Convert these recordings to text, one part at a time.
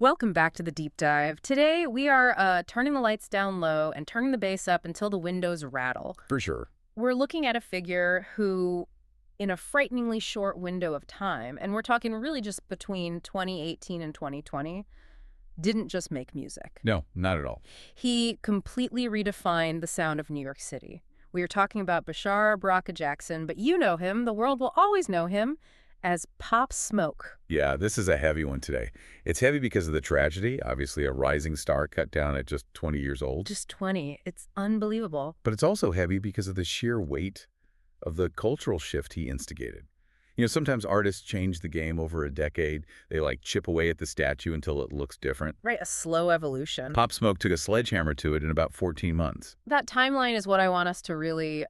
Welcome back to the deep dive. Today we are turning the lights down low and turning the bass up until the windows rattle. For sure. We're looking at a figure who, in a frighteningly short window of time, and we're talking really just between 2018 and 2020, didn't just make music. No, not at all. He completely redefined the sound of New York City. We are talking about Bashar Barakah Jackson, but you know him, the world will always know him, as Pop Smoke. Yeah, this is a heavy one today. It's heavy because of the tragedy, obviously a rising star cut down at just 20 years old. Just 20. It's unbelievable. But it's also heavy because of the sheer weight of the cultural shift he instigated. You know, sometimes artists change the game over a decade. They chip away at the statue until it looks different. Right, a slow evolution. Pop Smoke took a sledgehammer to it in about 14 months. That timeline is what I want us to really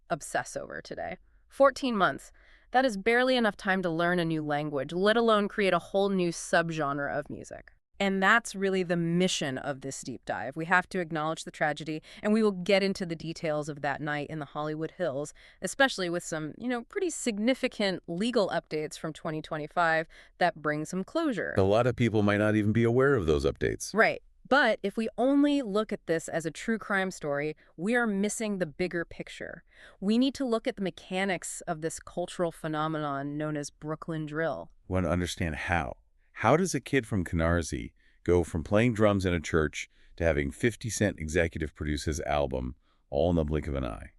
obsess over today. 14 months. That is barely enough time to learn a new language, let alone create a whole new subgenre of music. And that's really the mission of this deep dive. We have to acknowledge the tragedy, and we will get into the details of that night in the Hollywood Hills, especially with some, pretty significant legal updates from 2025 that bring some closure. A lot of people might not even be aware of those updates. Right. But if we only look at this as a true crime story, we are missing the bigger picture. We need to look at the mechanics of this cultural phenomenon known as Brooklyn drill. We want to understand how. How does a kid from Canarsie go from playing drums in a church to having 50 Cent executive produce his album all in the blink of an eye?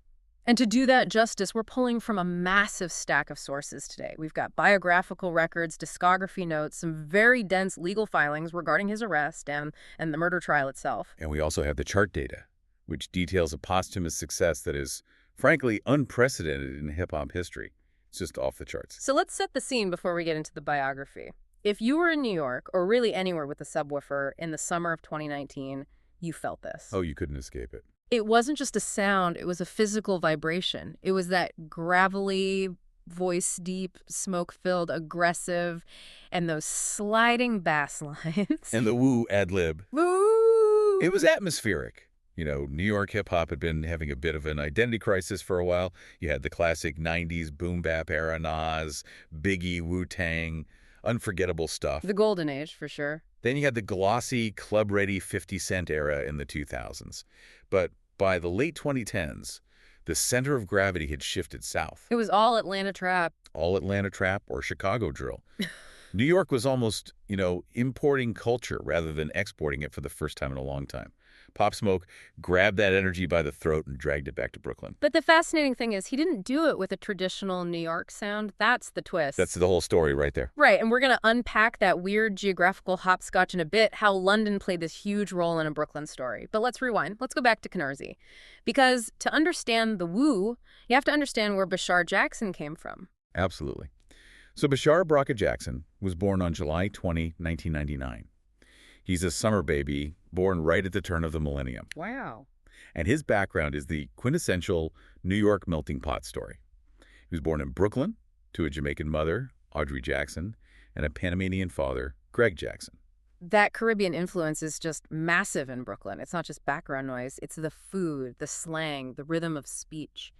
And to do that justice, we're pulling from a massive stack of sources today. We've got biographical records, discography notes, some very dense legal filings regarding his arrest and the murder trial itself. And we also have the chart data, which details a posthumous success that is, frankly, unprecedented in hip-hop history. It's just off the charts. So let's set the scene before we get into the biography. If you were in New York, or really anywhere with a subwoofer in the summer of 2019, you felt this. Oh, you couldn't escape it. It wasn't just a sound, it was a physical vibration. It was that gravelly, voice-deep, smoke-filled, aggressive, and those sliding bass lines. And the woo ad-lib. Woo! It was atmospheric. You know, New York hip-hop had been having a bit of an identity crisis for a while. You had the classic 90s boom-bap era, Nas, Biggie, Wu-Tang, unforgettable stuff. The golden age, for sure. Then you had the glossy, club-ready 50 Cent era in the 2000s. But by the late 2010s, the center of gravity had shifted south. It was all Atlanta trap. All Atlanta trap or Chicago drill. New York was almost, importing culture rather than exporting it for the first time in a long time. Pop Smoke grabbed that energy by the throat and dragged it back to Brooklyn. But the fascinating thing is he didn't do it with a traditional New York sound. That's the twist. That's the whole story right there. Right, and we're going to unpack that weird geographical hopscotch in a bit, how London played this huge role in a Brooklyn story. But let's rewind. Let's go back to Canarsie. Because to understand the woo, you have to understand where Bashar Jackson came from. Absolutely. So Bashar Barakah Jackson was born on July 20, 1999. He's a summer baby, born right at the turn of the millennium. Wow. And his background is the quintessential New York melting pot story. He was born in Brooklyn to a Jamaican mother, Audrey Jackson, and a Panamanian father, Greg Jackson. That Caribbean influence is just massive in Brooklyn. It's not just background noise. It's the food, the slang, the rhythm of speech.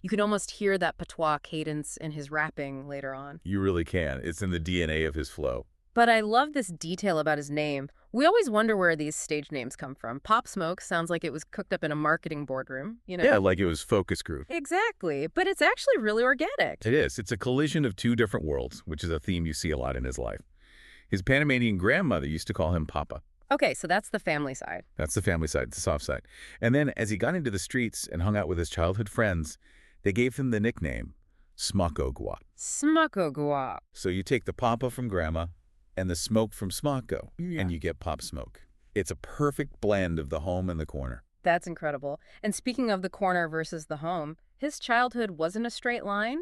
You can almost hear that patois cadence in his rapping later on. You really can. It's in the DNA of his flow. But I love this detail about his name. We always wonder where these stage names come from. Pop Smoke sounds like it was cooked up in a marketing boardroom, Yeah, like it was focus group. Exactly, but it's actually really organic. It is. It's a collision of two different worlds, which is a theme you see a lot in his life. His Panamanian grandmother used to call him Papa. Okay, so that's the family side. That's the family side, the soft side. And then as he got into the streets and hung out with his childhood friends, they gave him the nickname Smokogwa. Smokogwa. So you take the Papa from Grandma and the smoke from Smoko, Yeah. and you get Pop Smoke. It's a perfect blend of the home and the corner. That's incredible. And speaking of the corner versus the home, his childhood wasn't a straight line.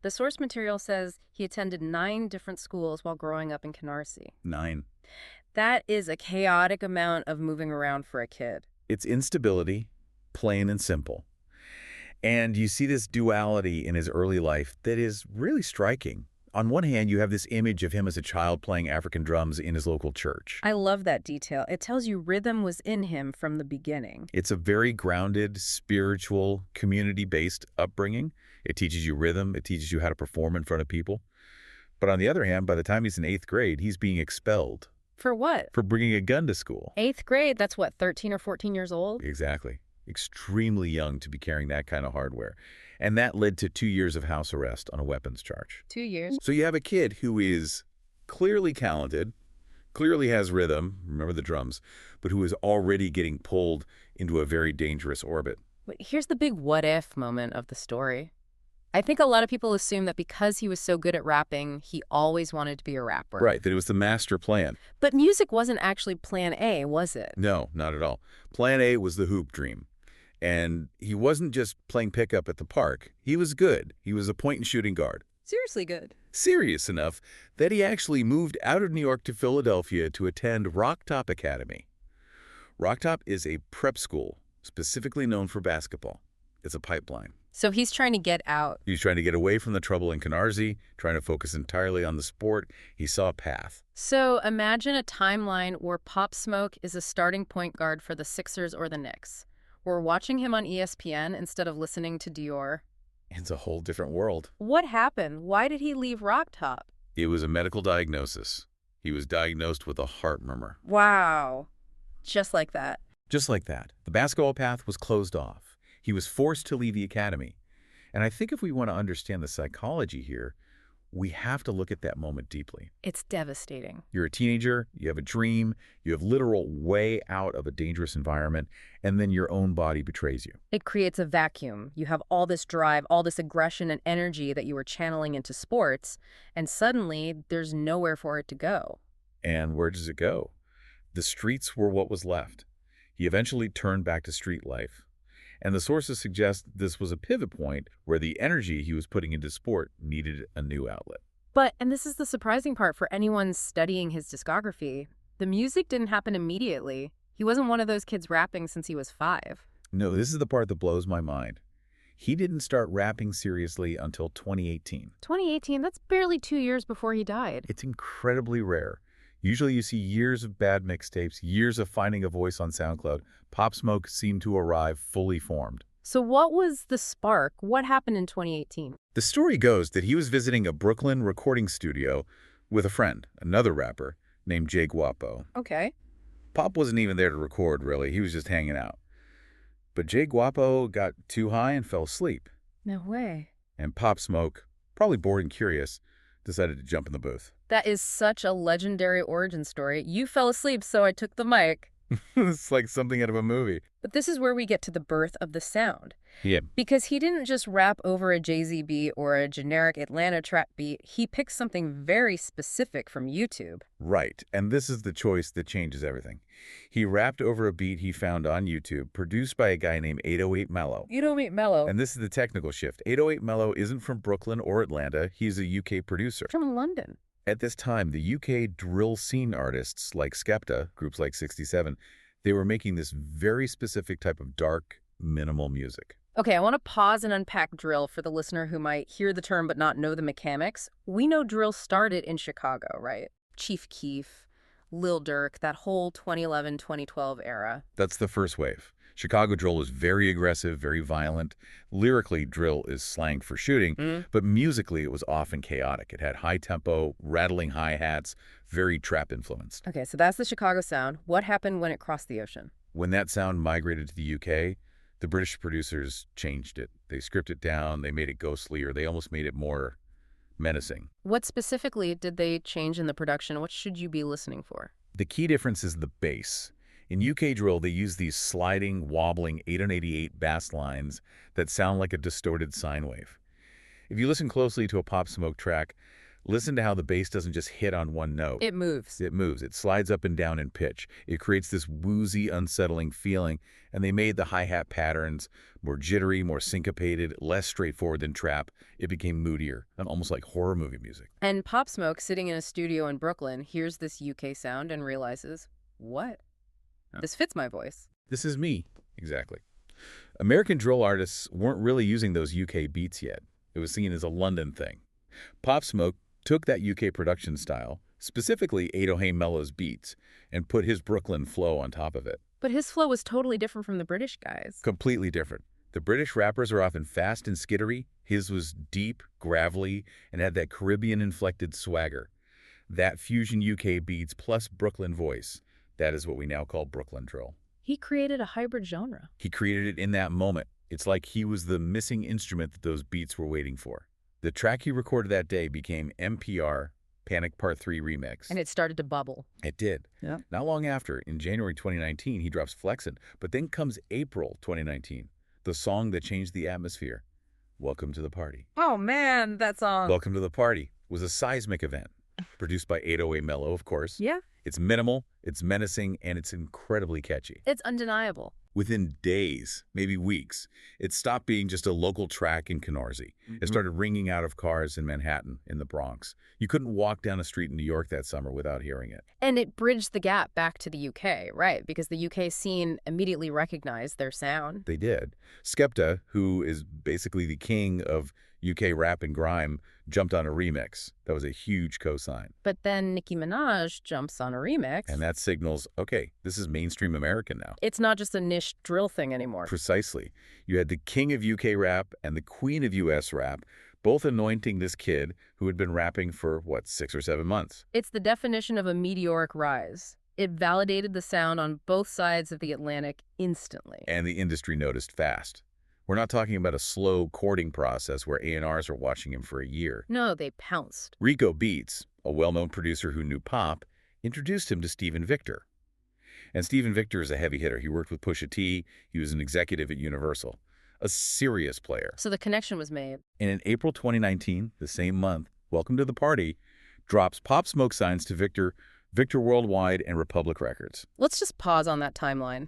The source material says he attended 9 different schools while growing up in Canarsie. 9. That is a chaotic amount of moving around for a kid. It's instability, plain and simple. And you see this duality in his early life that is really striking. On one hand, you have this image of him as a child playing African drums in his local church. I love that detail. It tells you rhythm was in him from the beginning. It's a very grounded, spiritual, community-based upbringing. It teaches you rhythm. It teaches you how to perform in front of people. But on the other hand, by the time he's in 8th grade, he's being expelled For what? for bringing a gun to school. 8th grade, that's what, 13 or 14 years old? Exactly. Extremely young to be carrying that kind of hardware. And that led to 2 years of house arrest on a weapons charge. 2 years? So you have a kid who is clearly talented, clearly has rhythm, remember the drums, but who is already getting pulled into a very dangerous orbit. But here's the big what-if moment of the story. I think a lot of people assume that because he was so good at rapping, he always wanted to be a rapper. Right, that it was the master plan. But music wasn't actually plan A, was it? No, not at all. Plan A was the hoop dream. And he wasn't just playing pickup at the park. He was good. He was a point-and-shooting guard. Seriously good. Serious enough that he actually moved out of New York to Philadelphia to attend Rocktop Academy. Rocktop is a prep school specifically known for basketball. It's a pipeline. So he's trying to get out. He's trying to get away from the trouble in Canarsie, trying to focus entirely on the sport. He saw a path. So imagine a timeline where Pop Smoke is a starting point guard for the Sixers or the Knicks. We're watching him on ESPN instead of listening to Dior. It's a whole different world. What happened? Why did he leave Rocktop? It was a medical diagnosis. He was diagnosed with a heart murmur. Wow. Just like that. Just like that. The basketball path was closed off. He was forced to leave the academy. And I think if we want to understand the psychology here, we have to look at that moment deeply. It's devastating. You're a teenager, you have a dream, you have literal way out of a dangerous environment, and then your own body betrays you. It creates a vacuum. You have all this drive, all this aggression and energy that you were channeling into sports, and suddenly there's nowhere for it to go. And where does it go? The streets were what was left. He eventually turned back to street life. And the sources suggest this was a pivot point where the energy he was putting into sport needed a new outlet. But, and this is the surprising part for anyone studying his discography, the music didn't happen immediately. He wasn't one of those kids rapping since he was 5. No, this is the part that blows my mind. He didn't start rapping seriously until 2018. 2018, that's barely 2 years before he died. It's incredibly rare. Usually you see years of bad mixtapes, years of finding a voice on SoundCloud. Pop Smoke seemed to arrive fully formed. So what was the spark? What happened in 2018? The story goes that he was visiting a Brooklyn recording studio with a friend, another rapper, named Jay Guapo. Okay. Pop wasn't even there to record, really. He was just hanging out. But Jay Guapo got too high and fell asleep. No way. And Pop Smoke, probably bored and curious, decided to jump in the booth. That is such a legendary origin story. You fell asleep, so I took the mic. It's like something out of a movie. But this is where we get to the birth of the sound. Yeah. Because he didn't just rap over a Jay-Z beat or a generic Atlanta trap beat. He picked something very specific from YouTube. Right. And this is the choice that changes everything. He rapped over a beat he found on YouTube, produced by a guy named 808 Mello. 808 Mello. And this is the technical shift. 808 Mello isn't from Brooklyn or Atlanta. He's a UK producer. From London. At this time, the UK drill scene artists like Skepta, groups like 67, they were making this very specific type of dark, minimal music. Okay, I want to pause and unpack drill for the listener who might hear the term but not know the mechanics. We know drill started in Chicago, right? Chief Keef, Lil Durk, that whole 2011-2012 era. That's the first wave. Chicago drill was very aggressive, very violent. Lyrically, drill is slang for shooting, but musically it was often chaotic. It had high tempo, rattling hi-hats, very trap influenced. Okay, so that's the Chicago sound. What happened when it crossed the ocean? When that sound migrated to the UK, the British producers changed it. They stripped it down, they made it ghostlier, they almost made it more menacing. What specifically did they change in the production? What should you be listening for? The key difference is the bass. In UK drill, they use these sliding, wobbling 8/88 bass lines that sound like a distorted sine wave. If you listen closely to a Pop Smoke track, listen to how the bass doesn't just hit on one note. It moves. It moves. It slides up and down in pitch. It creates this woozy, unsettling feeling, and they made the hi-hat patterns more jittery, more syncopated, less straightforward than trap. It became moodier, and almost like horror movie music. And Pop Smoke, sitting in a studio in Brooklyn, hears this UK sound and realizes, what? This fits my voice. This is me. Exactly. American drill artists weren't really using those UK beats yet. It was seen as a London thing. Pop Smoke took that UK production style, specifically 808 Mello's beats, and put his Brooklyn flow on top of it. But his flow was totally different from the British guys. Completely different. The British rappers are often fast and skittery. His was deep, gravelly, and had that Caribbean-inflected swagger. That fusion UK beats plus Brooklyn voice. That is what we now call Brooklyn drill. He created a hybrid genre. He created it in that moment. It's like he was the missing instrument that those beats were waiting for. The track he recorded that day became MPR, Panic Part 3 Remix. And it started to bubble. It did. Yeah. Not long after, in January 2019, he drops Flexin', but then comes April 2019, the song that changed the atmosphere. Welcome to the Party. Oh, man, that song. Welcome to the Party was a seismic event, produced by 808 Mello, of course. Yeah. It's minimal, it's menacing, and it's incredibly catchy. It's undeniable. Within days, maybe weeks, it stopped being just a local track in Canarsie. It started ringing out of cars in Manhattan, in the Bronx. You couldn't walk down a street in New York that summer without hearing it. And it bridged the gap back to the UK, right? Because the UK scene immediately recognized their sound. They did. Skepta, who is basically the king of UK rap and grime, jumped on a remix. That was a huge cosign. But then Nicki Minaj jumps on a remix. And that signals, okay, this is mainstream American now. It's not just a niche drill thing anymore. Precisely. You had the king of UK rap and the queen of US rap, both anointing this kid who had been rapping for, 6 or 7 months. It's the definition of a meteoric rise. It validated the sound on both sides of the Atlantic instantly. And the industry noticed fast. We're not talking about a slow courting process where A&Rs are watching him for a year. No, they pounced. Rico Beats, a well-known producer who knew pop, introduced him to Stephen Victor. And Stephen Victor is a heavy hitter. He worked with Pusha T. He was an executive at Universal. A serious player. So the connection was made. And in April 2019, the same month, Welcome to the Party drops Pop Smoke signs to Victor, Victor Worldwide, and Republic Records. Let's just pause on that timeline.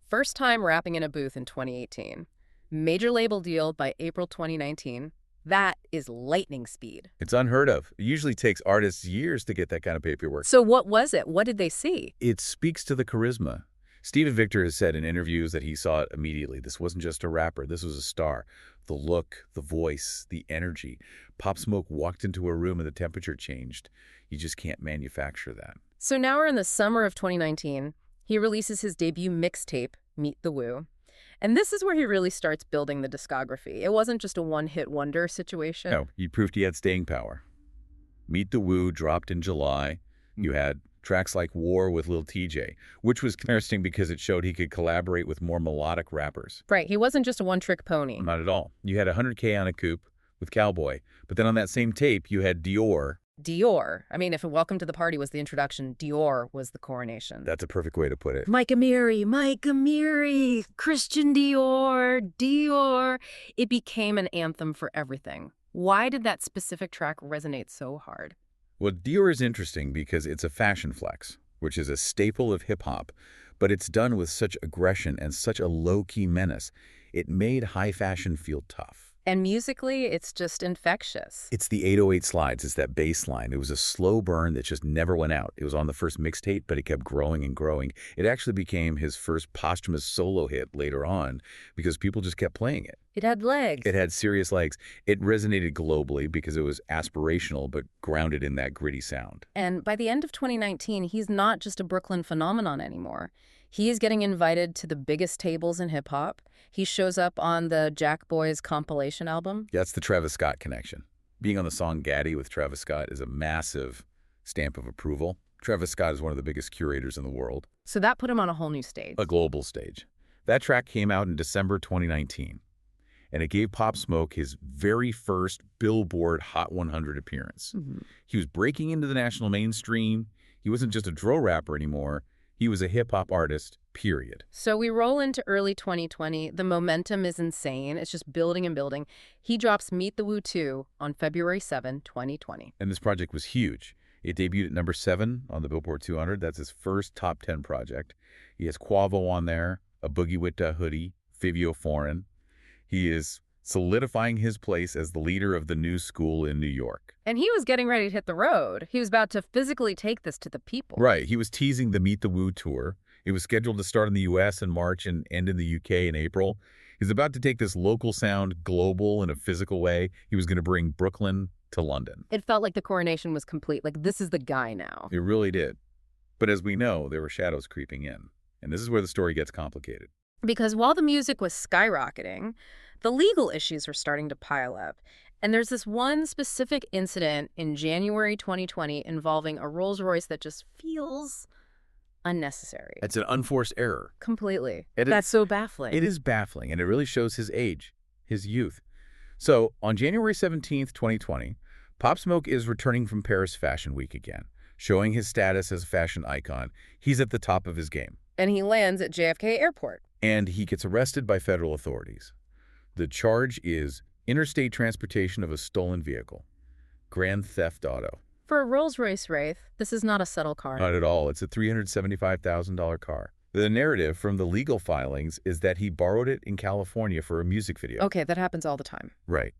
First time rapping in a booth in 2018. Major label deal by April 2019. That is lightning speed. It's unheard of. It usually takes artists years to get that kind of paperwork. So what was it? What did they see? It speaks to the charisma. Stephen Victor has said in interviews that he saw it immediately. This wasn't just a rapper. This was a star. The look, the voice, the energy. Pop Smoke walked into a room and the temperature changed. You just can't manufacture that. So now we're in the summer of 2019. He releases his debut mixtape, Meet the Woo. And this is where he really starts building the discography. It wasn't just a one-hit wonder situation. No, he proved he had staying power. Meet the Woo dropped in July. You had tracks like War with Lil TJ, which was interesting because it showed he could collaborate with more melodic rappers. Right, he wasn't just a one-trick pony. Not at all. You had 100K on a coupe with Cowboy. But then on that same tape, you had Dior. Dior. I mean, if Welcome to the Party was the introduction, Dior was the coronation. That's a perfect way to put it. Mike Amiri, Christian Dior, Dior. It became an anthem for everything. Why did that specific track resonate so hard? Well, Dior is interesting because it's a fashion flex, which is a staple of hip-hop, but it's done with such aggression and such a low-key menace. It made high fashion feel tough. And musically, it's just infectious. It's the 808 slides. It's that bass line. It was a slow burn that just never went out. It was on the first mixtape, but it kept growing and growing. It actually became his first posthumous solo hit later on because people just kept playing it. It had legs. It had serious legs. It resonated globally because it was aspirational but grounded in that gritty sound. And by the end of 2019, he's not just a Brooklyn phenomenon anymore. He is getting invited to the biggest tables in hip-hop. He shows up on the Jack Boys compilation album. That's the Travis Scott connection. Being on the song Gaddy with Travis Scott is a massive stamp of approval. Travis Scott is one of the biggest curators in the world. So that put him on a whole new stage. A global stage. That track came out in December 2019, and it gave Pop Smoke his very first Billboard Hot 100 appearance. He was breaking into the national mainstream. He wasn't just a drill rapper anymore. He was a hip-hop artist, period. So we roll into early 2020. The momentum is insane. It's just building and building. He drops Meet the Woo 2 on February 7, 2020. And this project was huge. It debuted at number 7 on the Billboard 200. That's his first top 10 project. He has Quavo on there, a Boogie With Da hoodie, Fivio Foreign. He is solidifying his place as the leader of the new school in New York. And he was getting ready to hit the road. He was about to physically take this to the people. Right. He was teasing the Meet the Woo tour. It was scheduled to start in the U.S. in March and end in the U.K. in April. He's about to take this local sound global in a physical way. He was going to bring Brooklyn to London. It felt like the coronation was complete. Like, this is the guy now. It really did. But as we know, there were shadows creeping in. And this is where the story gets complicated. Because while the music was skyrocketing, the legal issues were starting to pile up. And there's this one specific incident in January 2020 involving a Rolls-Royce that just feels unnecessary. It's an unforced error. Completely. It is- That's so baffling. It is baffling, and it really shows his age, his youth. So, on January 17th, 2020, Pop Smoke is returning from Paris Fashion Week again, showing his status as a fashion icon. He's at the top of his game. And he lands at JFK Airport. And he gets arrested by federal authorities. The charge is interstate transportation of a stolen vehicle. Grand theft auto. For a Rolls-Royce Wraith, this is not a subtle car. Not at all. It's a $375,000 car. The narrative from the legal filings is that he borrowed it in California for a music video. Okay, that happens all the time. Right.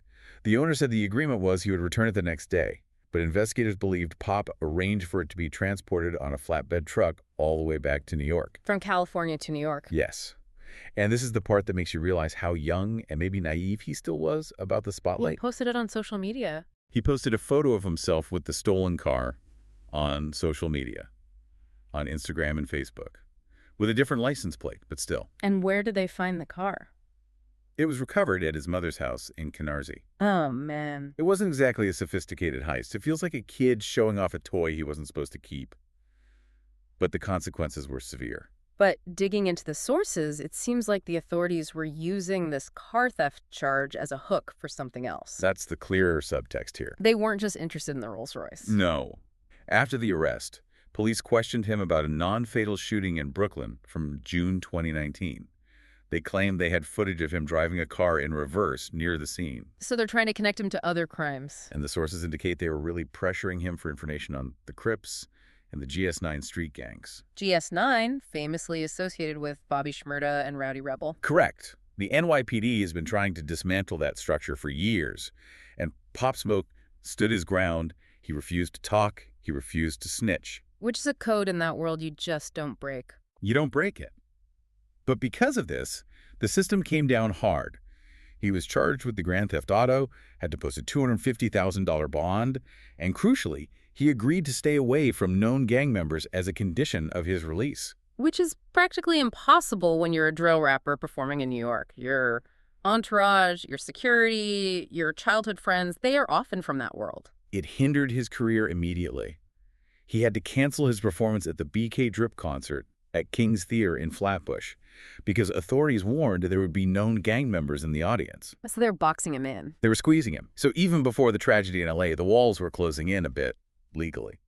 The owner said the agreement was he would return it the next day, but investigators believed Pop arranged for it to be transported on a flatbed truck all the way back to New York. From California to New York. Yes. And this is the part that makes you realize how young and maybe naive he still was about the He spotlight. posted it on social media. He posted a photo of himself with the stolen car on social media, on Instagram and Facebook, with a different license plate, but still. And where did they find the car? It was recovered at his mother's house in Canarsie. Oh, man. It wasn't exactly a sophisticated heist. It feels like a kid showing off a toy he wasn't supposed to keep. But the consequences were severe. But digging into the sources, it seems like the authorities were using this car theft charge as a hook for something else. That's the clearer subtext here. They weren't just interested in the Rolls-Royce. No. After the arrest, police questioned him about a non-fatal shooting in Brooklyn from June 2019. They claimed they had footage of him driving a car in reverse near the scene. So they're trying to connect him to other crimes. And the sources indicate they were really pressuring him for information on the Crips and the GS9 street gangs. GS9, famously associated with Bobby Shmurda and Rowdy Rebel. Correct. The NYPD has been trying to dismantle that structure for years, and Pop Smoke stood his ground. He refused to talk. He refused to snitch. Which is a code in that world you just don't break. You don't break it. But because of this, the system came down hard. He was charged with the grand theft auto, had to post a $250,000 bond, and crucially, he agreed to stay away from known gang members as a condition of his release. Which is practically impossible when you're a drill rapper performing in New York. Your entourage, your security, your childhood friends, they are often from that world. It hindered his career immediately. He had to cancel his performance at the BK Drip concert at King's Theater in Flatbush because authorities warned there would be known gang members in the audience. So they're boxing him in. They were squeezing him. So even before the tragedy in LA, the walls were closing in a bit, legally.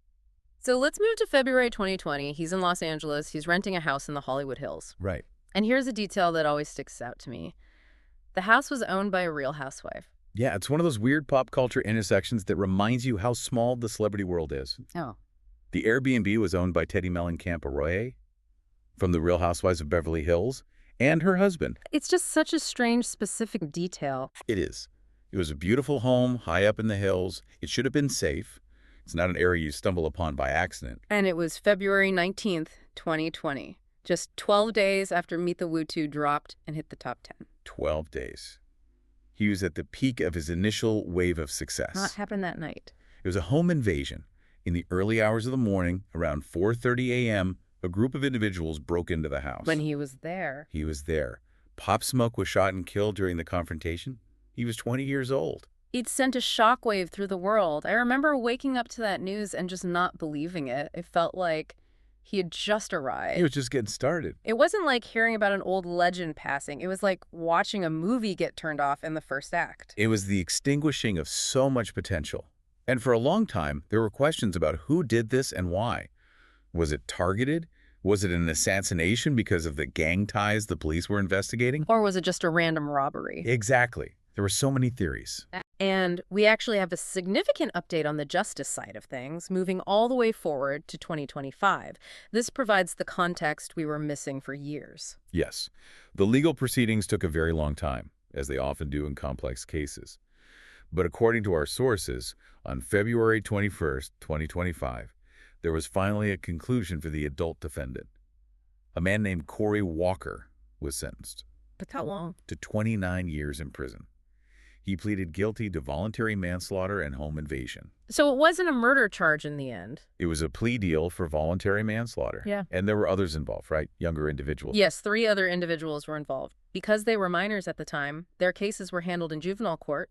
So let's move to February 2020. He's in Los Angeles. He's renting a house in the Hollywood Hills. Right. And here's a detail that always sticks out to me. The house was owned by a real housewife. Yeah, it's one of those weird pop culture intersections that reminds you how small the celebrity world is. Oh. The Airbnb was owned by Teddy Mellencamp Arroyo from The Real Housewives of Beverly Hills and her husband. It's just such a strange, specific detail. It is. It was a beautiful home high up in the hills. It should have been safe. It's not an area you stumble upon by accident. And it was February 19th, 2020. Just 12 days after Meet the Woo-2 dropped and hit the top 10. 12 days. He was at the peak of his initial wave of success. What happened that night? It was a home invasion. In the early hours of the morning, around 4:30 a.m., a group of individuals broke into the house. When he was there. He was there. Pop Smoke was shot and killed during the confrontation. He was 20 years old. It sent a shockwave through the world. I remember waking up to that news and just not believing it. It felt like he had just arrived. He was just getting started. It wasn't like hearing about an old legend passing. It was like watching a movie get turned off in the first act. It was the extinguishing of so much potential. And for a long time, there were questions about who did this and why. Was it targeted? Was it an assassination because of the gang ties the police were investigating? Or was it just a random robbery? Exactly. There were so many theories. And we actually have a significant update on the justice side of things, moving all the way forward to 2025. This provides the context we were missing for years. Yes. The legal proceedings took a very long time, as they often do in complex cases. But according to our sources, on February 21st, 2025, there was finally a conclusion for the adult defendant. A man named Corey Walker was sentenced. But how long? To 29 years in prison. He pleaded guilty to voluntary manslaughter and home invasion. So it wasn't a murder charge in the end. It was a plea deal for voluntary manslaughter. Yeah. And there were others involved, right? Younger individuals. Yes, 3 other individuals were involved. Because they were minors at the time, their cases were handled in juvenile court.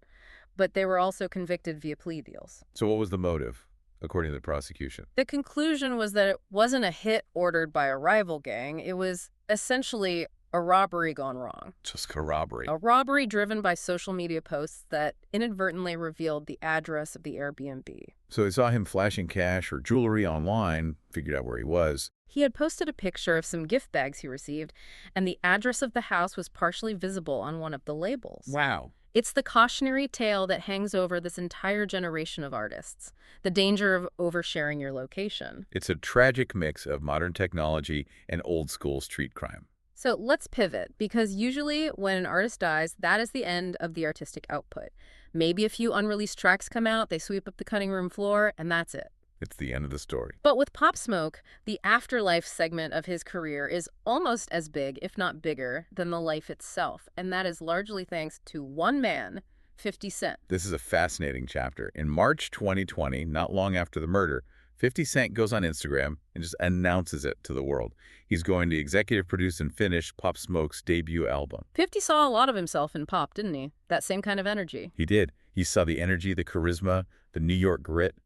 but they were also convicted via plea deals. So what was the motive, according to the prosecution? The conclusion was that it wasn't a hit ordered by a rival gang. It was essentially a robbery gone wrong. Just a robbery. A robbery driven by social media posts that inadvertently revealed the address of the Airbnb. So they saw him flashing cash or jewelry online, figured out where he was. He had posted a picture of some gift bags he received, and the address of the house was partially visible on one of the labels. Wow. It's the cautionary tale that hangs over this entire generation of artists, the danger of oversharing your location. It's a tragic mix of modern technology and old-school street crime. So let's pivot, because usually when an artist dies, that is the end of the artistic output. Maybe a few unreleased tracks come out, they sweep up the cutting room floor, and that's it. It's the end of the story. But with Pop Smoke, the afterlife segment of his career is almost as big, if not bigger, than the life itself. And that is largely thanks to one man, 50 Cent. This is a fascinating chapter. In March 2020, not long after the murder, 50 Cent goes on Instagram and just announces it to the world. He's going to executive produce and finish Pop Smoke's debut album. 50 saw a lot of himself in pop, didn't he? That same kind of energy. He did. He saw the energy, the charisma, the New York grit.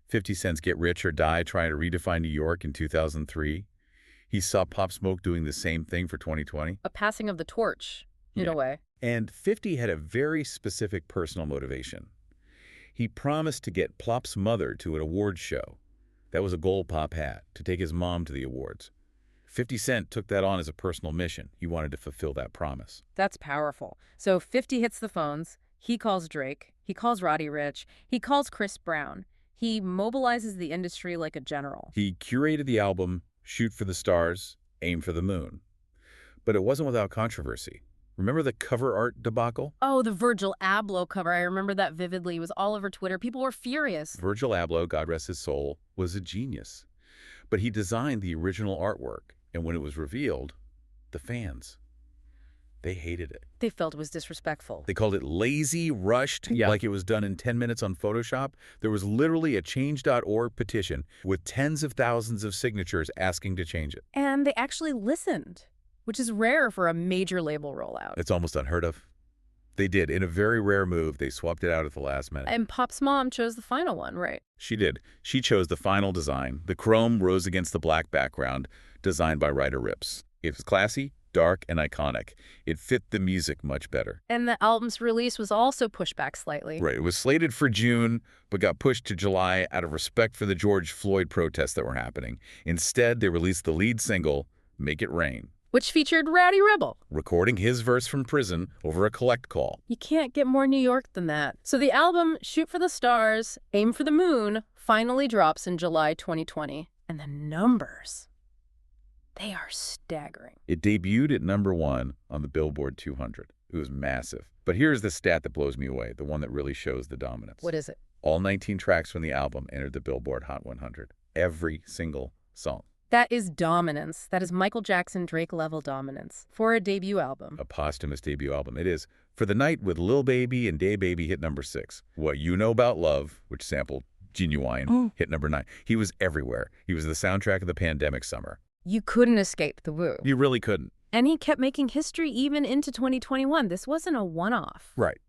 50 Cent's Get Rich or Die trying to redefine New York in 2003. He saw Pop Smoke doing the same thing for 2020. A passing of the torch, in a way. And 50 had a very specific personal motivation. He promised to get Pop's mother to an awards show. That was a goal Pop had, to take his mom to the awards. 50 Cent took that on as a personal mission. He wanted to fulfill that promise. That's powerful. So 50 hits the phones. He calls Drake. He calls Roddy Ricch. He calls Chris Brown. He mobilizes the industry like a general. He curated the album, Shoot for the Stars, Aim for the Moon. But it wasn't without controversy. Remember the cover art debacle? Oh, the Virgil Abloh cover. I remember that vividly. It was all over Twitter. People were furious. Virgil Abloh, God rest his soul, was a genius. But he designed the original artwork, and when it was revealed, the fans, they hated it. They felt it was disrespectful. They called it lazy, rushed, like it was done in 10 minutes on Photoshop. There was literally a change.org petition with tens of thousands of signatures asking to change it. And they actually listened, which is rare for a major label rollout. It's almost unheard of. They did. In a very rare move, they swapped it out at the last minute. And Pop's mom chose the final one, right? She did. She chose the final design. The chrome rose against the black background, designed by Ryder Ripps. It was classy, dark, and iconic. It fit the music much better. And the album's release was also pushed back slightly. Right. It was slated for June, but got pushed to July out of respect for the George Floyd protests that were happening. Instead, they released the lead single, Make It Rain, which featured Rowdy Rebel recording his verse from prison over a collect call. You can't get more New York than that. So the album, Shoot for the Stars, Aim for the Moon, finally drops in July 2020. And the numbers, they are staggering. It debuted at #1 on the Billboard 200. It was massive. But here's the stat that blows me away, the one that really shows the dominance. What is it? All 19 tracks from the album entered the Billboard Hot 100. Every single song. That is dominance. That is Michael Jackson Drake-level dominance for a debut album. A posthumous debut album. It is. For the Night with Lil Baby and Day Baby hit #6. What You Know About Love, which sampled Genuine, hit #9. He was everywhere. He was the soundtrack of the pandemic summer. You couldn't escape the woo. You really couldn't. And he kept making history even into 2021. This wasn't a one-off. Right.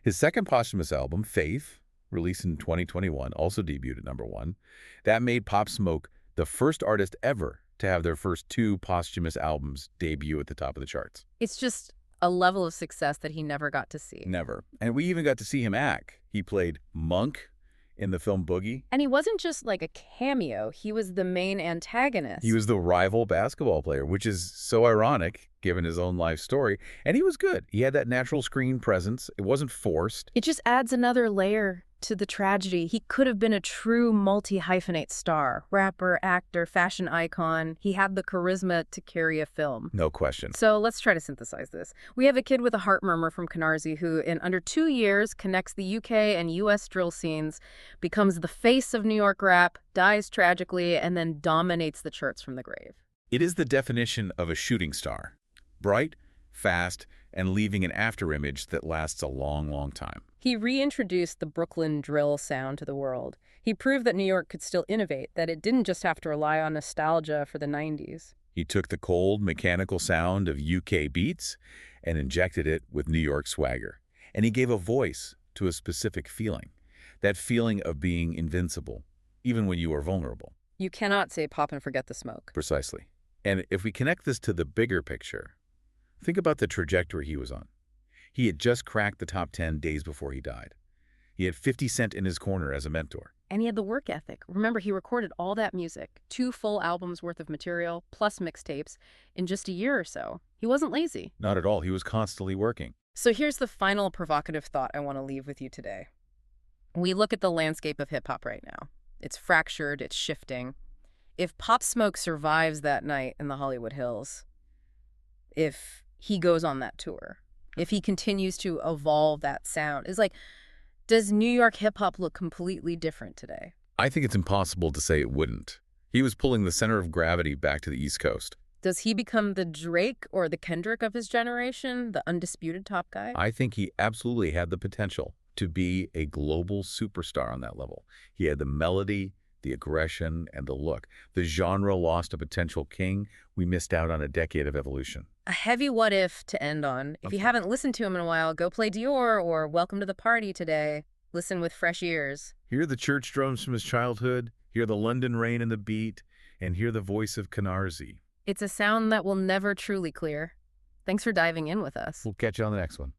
His second posthumous album, Faith, released in 2021, also debuted at #1. That made Pop Smoke the first artist ever to have their first 2 posthumous albums debut at the top of the charts. It's just a level of success that he never got to see. Never. And we even got to see him act. He played Monk in the film Boogie. And he wasn't just like a cameo. He was the main antagonist. He was the rival basketball player, which is so ironic given his own life story. And he was good. He had that natural screen presence. It wasn't forced. It just adds another layer to the tragedy. He could have been a true multi-hyphenate star, rapper, actor, fashion icon. He had the charisma to carry a film. No question. So let's try to synthesize this. We have a kid with a heart murmur from Canarsie who, in under 2 years, connects the UK and US drill scenes, becomes the face of New York rap, dies tragically, and then dominates the charts from the grave. It is the definition of a shooting star. Bright, fast, and leaving an afterimage that lasts a long, long time. He reintroduced the Brooklyn drill sound to the world. He proved that New York could still innovate, that it didn't just have to rely on nostalgia for the 90s. He took the cold, mechanical sound of UK beats and injected it with New York swagger. And he gave a voice to a specific feeling, that feeling of being invincible, even when you are vulnerable. You cannot say pop and forget the smoke. Precisely. And if we connect this to the bigger picture, think about the trajectory he was on. He had just cracked the top 10 days before he died. He had 50 Cent in his corner as a mentor. And he had the work ethic. Remember, he recorded all that music, 2 full albums worth of material, plus mixtapes, in just a year or so. He wasn't lazy. Not at all. He was constantly working. So here's the final provocative thought I want to leave with you today. We look at the landscape of hip-hop right now. It's fractured, it's shifting. If Pop Smoke survives that night in the Hollywood Hills, if he goes on that tour, if he continues to evolve that sound, it's like, does New York hip-hop look completely different today? I think it's impossible to say it wouldn't. He was pulling the center of gravity back to the East Coast. Does he become the Drake or the Kendrick of his generation, the undisputed top guy? I think he absolutely had the potential to be a global superstar on that level. He had the melody, the aggression, and the look. The genre lost a potential king. We missed out on a decade of evolution. A heavy what if to end on. If you haven't listened to him in a while, go play Dior or Welcome to the Party today. Listen with fresh ears. Hear the church drums from his childhood, hear the London rain in the beat, and hear the voice of Canarsie. It's a sound that will never truly clear. Thanks for diving in with us. We'll catch you on the next one.